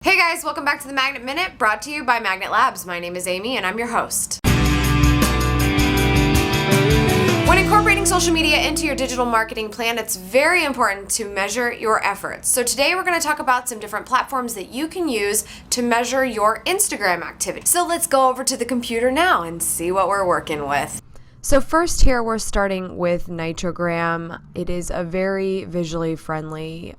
Hey guys, welcome back to the Magnet Minute, brought to you by Magnet Labs. My name is Amy and I'm your host. When incorporating social media into your digital marketing plan, it's very important to measure your efforts. So today we're going to talk about some different platforms that you can use to measure your Instagram activity. So let's go over to the computer now and see what we're working with. So first here we're starting with Nitrogram. It is a very visually friendly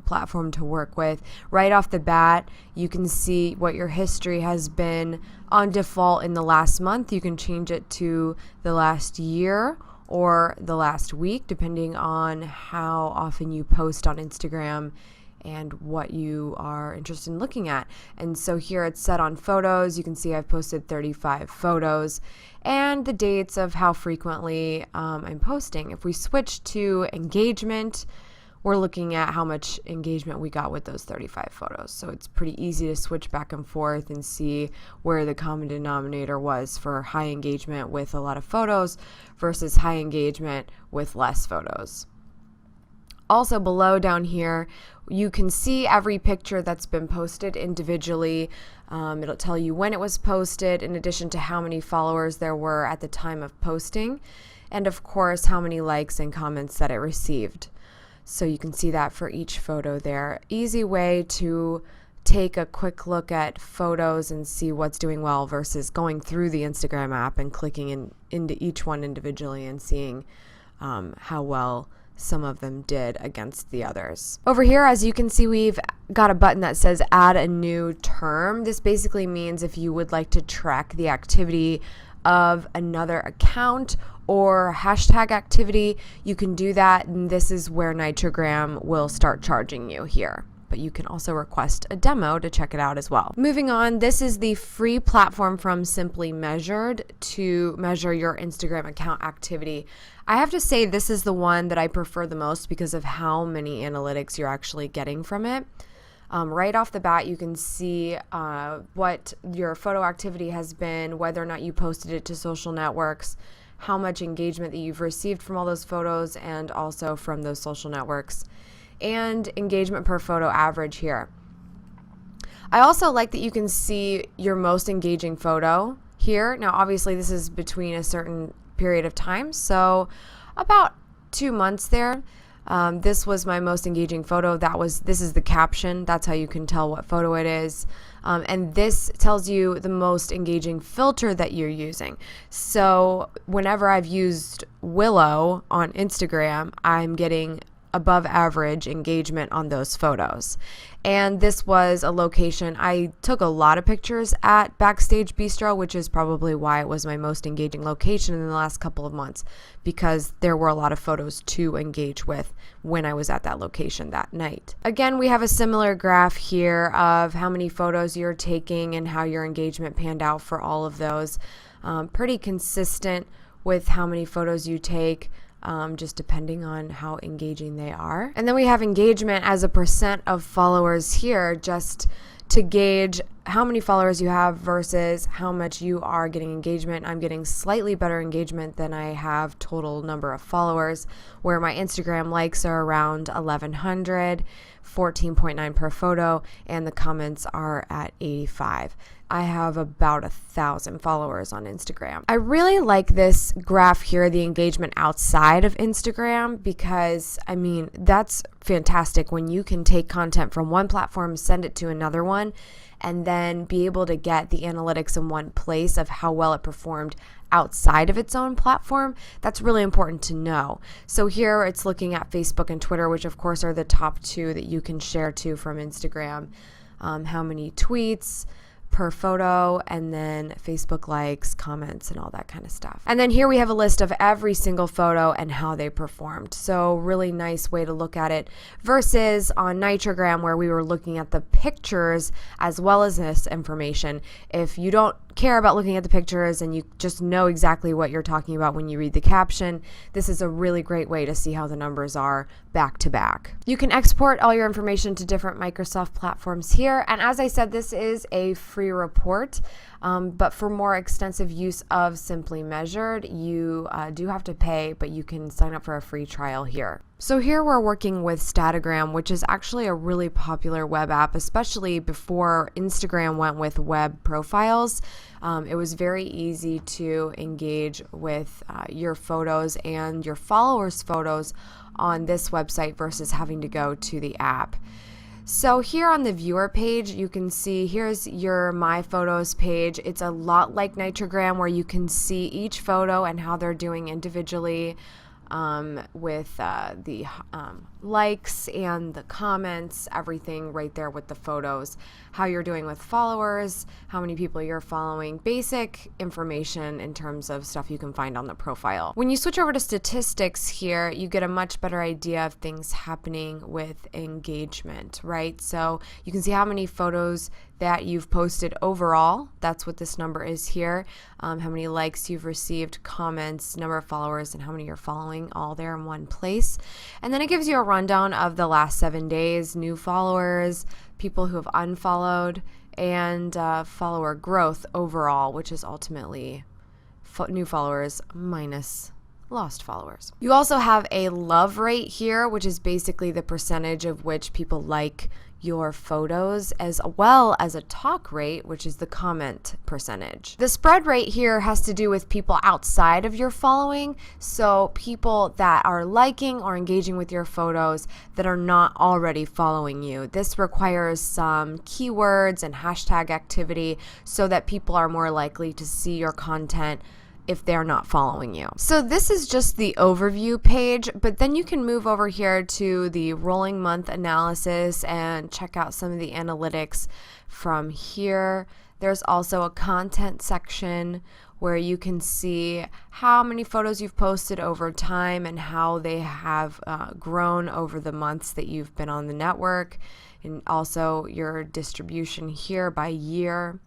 platform to work with. Right off the bat, you can see what your history has been on default in the last month. You can change it to the last year or the last week, depending on how often you post on Instagram and what you are interested in looking at. And so here it's set on photos. You can see I've posted 35 photos and the dates of how frequently I'm posting. If we switch to engagement, we're looking at how much engagement we got with those 35 photos. So it's pretty easy to switch back and forth and see where the common denominator was for high engagement with a lot of photos versus high engagement with less photos. Also below down here, you can see every picture that's been posted individually. It'll tell you when it was posted, in addition to how many followers there were at the time of posting, and of course how many likes and comments that it received. So you can see that for each photo there. Easy way to take a quick look at photos and see what's doing well versus going through the Instagram app and clicking into each one individually and seeing how well some of them did against the others. Over here, as you can see, we've got a button that says add a new term. This basically means if you would like to track the activity of another account or hashtag activity, you can do that, and this is where Nitrogram will start charging you here. But you can also request a demo to check it out as well. Moving on, this is the free platform from Simply Measured to measure your Instagram account activity. I have to say this is the one that I prefer the most because of how many analytics you're actually getting from it. Right off the bat, you can see what your photo activity has been, whether or not you posted it to social networks, how much engagement that you've received from all those photos and also from those social networks, and engagement per photo average here. I also like that you can see your most engaging photo here. Now, obviously, this is between a certain period of time, so about 2 months there. This was my most engaging photo. This is the caption. That's how you can tell what photo it is. And this tells you the most engaging filter that you're using. So whenever I've used Willow on Instagram, I'm getting above average engagement on those photos. And this was a location. I took a lot of pictures at Backstage Bistro, which is probably why it was my most engaging location in the last couple of months, because there were a lot of photos to engage with when I was at that location that night. Again, we have a similar graph here of how many photos you're taking and how your engagement panned out for all of those. Pretty consistent with how many photos you take. Just depending on how engaging they are. And then we have engagement as a percent of followers here, just to gauge how many followers you have versus how much you are getting engagement. I'm getting slightly better engagement than I have total number of followers, where my Instagram likes are around 1,100, 14.9 per photo, and the comments are at 85. I have about 1,000 followers on Instagram. I really like this graph here, the engagement outside of Instagram, because I mean, that's fantastic when you can take content from one platform, send it to another one, and then be able to get the analytics in one place of how well it performed outside of its own platform. That's really important to know. So here it's looking at Facebook and Twitter, which of course are the top two that you can share to from Instagram. How many tweets per photo, and then Facebook likes, comments, and all that kind of stuff. And then here we have a list of every single photo and how they performed. So really nice way to look at it versus on Nitrogram, where we were looking at the pictures as well as this information. If you don't care about looking at the pictures and you just know exactly what you're talking about when you read the caption, this is a really great way to see how the numbers are back to back. You can export all your information to different Microsoft platforms here. And as I said, this is a free free report. But for more extensive use of Simply Measured, you do have to pay, but you can sign up for a free trial here. So here we're working with Statagram, which is actually a really popular web app, especially before Instagram went with web profiles. It was very easy to engage with your photos and your followers' photos on this website versus having to go to the app. So here on the viewer page, you can see here's your My Photos page. It's a lot like Nitrogram, where you can see each photo and how they're doing individually, with the likes and the comments, everything right there with the photos, how you're doing with followers, how many people you're following, basic information in terms of stuff you can find on the profile. When you switch over to statistics here, you get a much better idea of things happening with engagement, right? So you can see how many photos that you've posted overall. That's what this number is here. How many likes you've received, comments, number of followers, and how many you're following, all there in one place. And then it gives you a rundown of the last 7 days, new followers, people who have unfollowed, and follower growth overall, which is ultimately new followers minus lost followers. You also have a love rate here, which is basically the percentage of which people like your photos, as well as a talk rate, which is the comment percentage. The spread rate here has to do with people outside of your following, so people that are liking or engaging with your photos that are not already following you. This requires some keywords and hashtag activity so that people are more likely to see your content if they're not following you. So this is just the overview page, but then you can move over here to the rolling month analysis and check out some of the analytics from here. There's also a content section where you can see how many photos you've posted over time and how they have grown over the months that you've been on the network, and also your distribution here by year.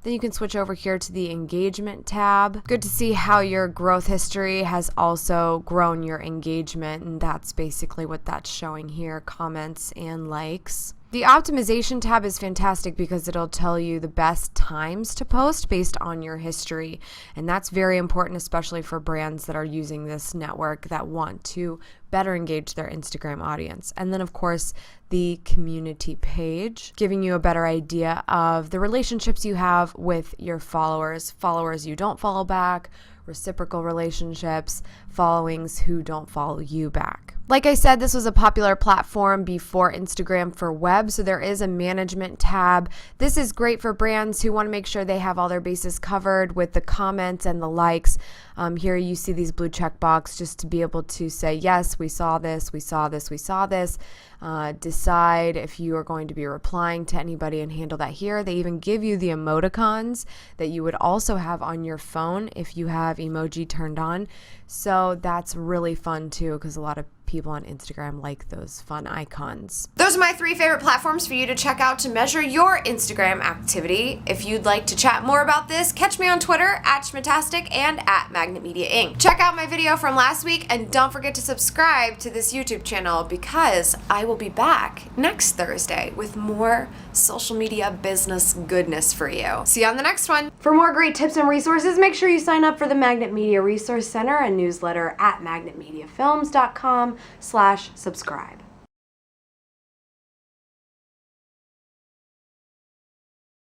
Then you can switch over here to the engagement tab. Good to see how your growth history has also grown your engagement, and that's basically what that's showing here, comments and likes. The optimization tab is fantastic because it'll tell you the best times to post based on your history, and that's very important, especially for brands that are using this network that want to better engage their Instagram audience. And then of course the community page, giving you a better idea of the relationships you have with your followers you don't follow back, reciprocal relationships, followings who don't follow you back. Like I said, this was a popular platform before Instagram for web, so there is a management tab. This is great for brands who want to make sure they have all their bases covered with the comments and the likes. Here you see these blue check box just to be able to say, yes, we saw this, we saw this, we saw this. Decide if you are going to be replying to anybody and handle that here. They even give you the emoticons that you would also have on your phone if you have emoji turned on. So that's really fun too, because a lot of people on Instagram like those fun icons. Those are my 3 favorite platforms for you to check out to measure your Instagram activity. If you'd like to chat more about this, catch me on Twitter @Schmatastic and @Magnet Media Inc. Check out my video from last week, and don't forget to subscribe to this YouTube channel because I will be back next Thursday with more social media business goodness for you. See you on the next one. For more great tips and resources, make sure you sign up for the Magnet Media Resource Center and newsletter at magnetmediafilms.com/subscribe.